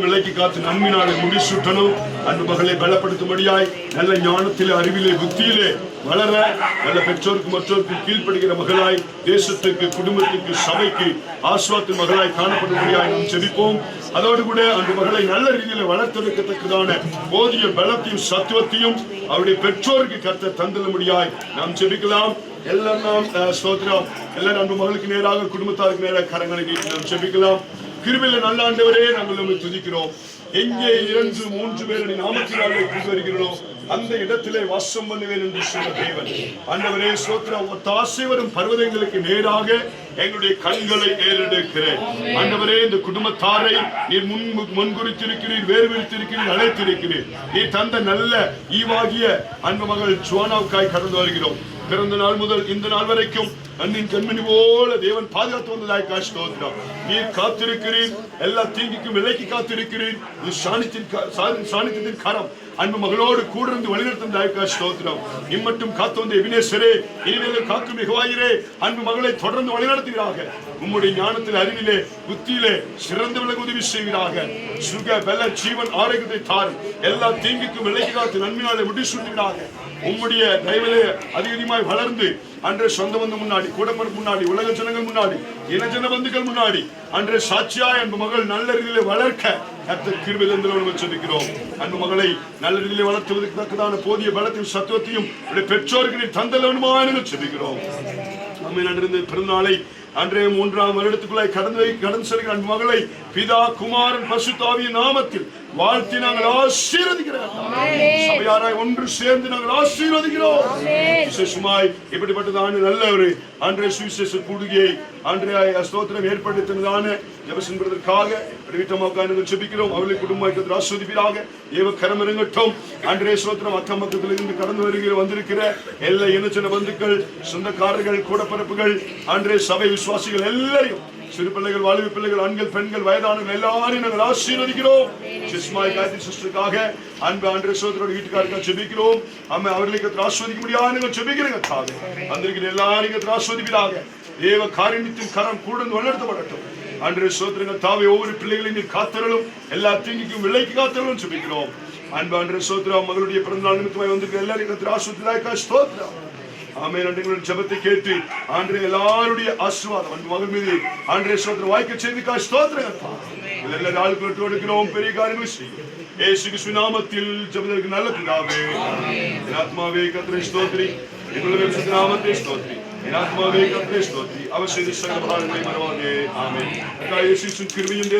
விலைக்கு காத்து நன்மையினாலே முடிசூட்டணும். அன்பு மகளை பலப்படுத்தும்படியாய் நல்ல ஞானத்திலே, அறிவிலே, புத்தியிலே வளர நல்ல பெற்றோருக்கு மற்றோருக்கு கீழ்ப்படுகிற மகளாய், தேசத்துக்கு, குடும்பத்துக்கு, சபைக்கு ஆசீர்வாதத்தின் மகளாய் காணப்படும்படியாய் நாம் ஜெபிப்போம். அதோடு கூட அந்த மகளை நல்ல ரீதியில வளர்த்தெடுக்கத்தக்கதான போதிய பலத்தையும் சத்துவத்தையும் அவருடைய பெற்றோருக்கு கர்த்தர் தந்துள்ளபடியாய் நாம் ஜெபிக்கலாம். எல்லாரும் நாம் ஸ்தோத்திரம். எல்லாரும் அன்பு மகளுக்கு நேராக, குடும்பத்தாருக்கு நேராக கரங்களை நீட்டி நாம் ஜெபிக்கலாம். கிருபையிலே நல்ல ஆண்டவரே, நாங்கள் நம்மை துதிக்கிறோம். எங்கே 2-3 பேர் நாமத்தினாலே கூடி வருகிறோம், அந்த இடத்திலே வாசம் பண்ணுவேன் என்று சொன்ன தேவன். ஆண்டவரே ஸ்தோத்திரம். ஒத்தாசை வரும் பர்வதங்களுக்கு நேராக எங்களுடைய கண்களை ஏறெடுக்கிறேன். ஆண்டவரே, இந்த குடும்பத்தாரை நீர் முன்குறித்திருக்கிறீர், வேறு விரித்திருக்கிறீர், அழைத்திருக்கிறீர். நீர் தந்த நல்ல ஈவாகிய அன்பு மகள் ஜுவானாவுக்காய் கடந்து வருகிறோம். பிறந்த நாள் முதல் இந்த நாள் வரைக்கும் அன்னின் கண்மணி போல தேவன் பாதுகாத்து வந்ததாய் ஸ்தோத்திரம். நீர் காத்திருக்கிறீர், எல்லா தீங்குக்கும் விலைக்கு காத்திருக்கிறீர். சாணித்தின் கரம் அன்பு மகளோடு கூட இருந்து வழிநடத்தும் ஸ்தோத்திரம். இம்மட்டும் காத்து வந்த எபினேசரே, இனிமேலும் காக்கும் மிகவாயிரே, அன்பு மகளை தொடர்ந்து வழிநடத்துகிறாக. உம்முடைய ஞானத்தில், அறிவிலே, புத்தியிலே சிறந்த விலகு உதவி செய்வீராக. சுக பல ஜீவன் ஆரோக்கியத்தை தாரும். எல்லா தீங்குக்கும் விலைக்கு காத்து நன்மையாலே முடிசூட்டுகிறாக. உம்முடைய தயவிலே அதிகமாய் வளர்ந்து அன்றே சொந்த பந்து முன்னாடி, கூடப்பர் முன்னாடி, உலக ஜனங்கள் முன்னாடி, இனஜன பந்துக்கள் முன்னாடி அன்றே சாட்சியாய் அன்பு மகள் நல்ல ரீதியிலே வளர்க்க கர்த்தர் கிருபை தந்தருளும்படி ஜெபிக்கிறோம். அன்பு மகளை நல்ல ரீதியிலே வளர்த்துவதற்கு தக்கதான போதிய பலத்தையும் சத்துவத்தையும் பெற்றோருக்கு நீர் தந்தருளும்படி ஜெபிக்கிறோம். நம்மை நன்றிருந்த பிறந்தநாளை அன்றே 3ஆம் வருடத்துக்குள்ளாய் கடந்து செல்கிற அன்பு மகளை பிதா, குமாரன், பரிசுத்த ஆவியின் நாமத்தில் வாழ்த்தி நாங்கள் ஆசீர்வதிக்கிறோம். சபையாராய் ஒன்று சேர்ந்து நாங்கள் ஆசீர்வதிக்கிறோம். விசேஷமாய் இப்படிப்பட்டதான நல்ல ஒரு அன்றைய சுவிசேஷ கூடுகையை அன்றைய ஸ்தோத்திரம் ஏற்படுத்தினதான ஜெபசன்பதற்காக வீட்டமாக்காக ஜெபிக்கிறோம். அவர்களை குடும்பத்தை ஆஸ்வதிப்பீராக. ஏவ கரமிறங்கட்டும். அன்றைய ஸ்தோத்திரம் அக்கம் பக்கத்திலிருந்து கடந்து வந்திருக்கிற எல்லா இனச்சன பந்துக்கள், சொந்தக்காரர்கள், கூடப்பரப்புகள், அன்றைய சபை விசுவாசிகள் எல்லாரையும், சிறு பிள்ளைகள், வாலிப பிள்ளைகள், ஆண்கள், பெண்கள், வயதானவர்கள் எல்லாரையும் நாங்கள் ஆசீர்வதிக்கிறோம். சிஸ்மாய் காயத்ரி சிஸ்டருக்காக அன்பு அன்றைய சோதரோட வீட்டுக்காரர்கள் ஜெபிக்கிறோம். அம்மா அவர்களுக்கு ஆஸ்வதிக்க முடியாது ஜெபிக்கிறேங்க. வந்திருக்கிற எல்லாரையும் ஆஸ்வதிப்பீராக. தேவ காரியத்தின் கரம் கூட வளர்த்தப்படட்டும். அன்றைய சோதரங்கள் தாவே ஒவ்வொரு பிள்ளைகளையும் காத்தரலும், எல்லா தீங்குக்கும் விலைக்கு காத்தரலும் ஜெபிக்கிறோம். அன்பு அன்றைய சோதரம் மகளுடைய பிறந்தநாள் நிமித்தமாய் வந்திருக்கிற எல்லாரையும் ஆஸ்வதிக்க ஸ்தோத்திரம். ஆமே. நன்றிகளுடன் ஜெபத்தை கேட்டு ஆண்டவரே எல்லாருடைய ஆசீர்வாதம் அன்பு மகள் மீது ஆண்டவரே ஸ்தோத்திரம் வாய்க்க செய்துக்காய் ஸ்தோத்திரம். எல்லா நாளுக்கு எடுக்கிறோம். பெரிய காரியங்கள் செய்யும். இயேசு கிறிஸ்துவின் நாமத்தில் ஜெபத்திற்கு நல்ல பிதாவே. என் ஆத்மாவே கர்த்தரை ஸ்தோத்திரி. என்னுடைய நாமத்தை ஸ்தோத்திரி. என் ஆத்மாவே கர்த்தரை ஸ்தோத்திரி. அவர் செய்த சகல பாவங்களை மறவாதே. ஆமென். இயேசுவின் கிருபையும்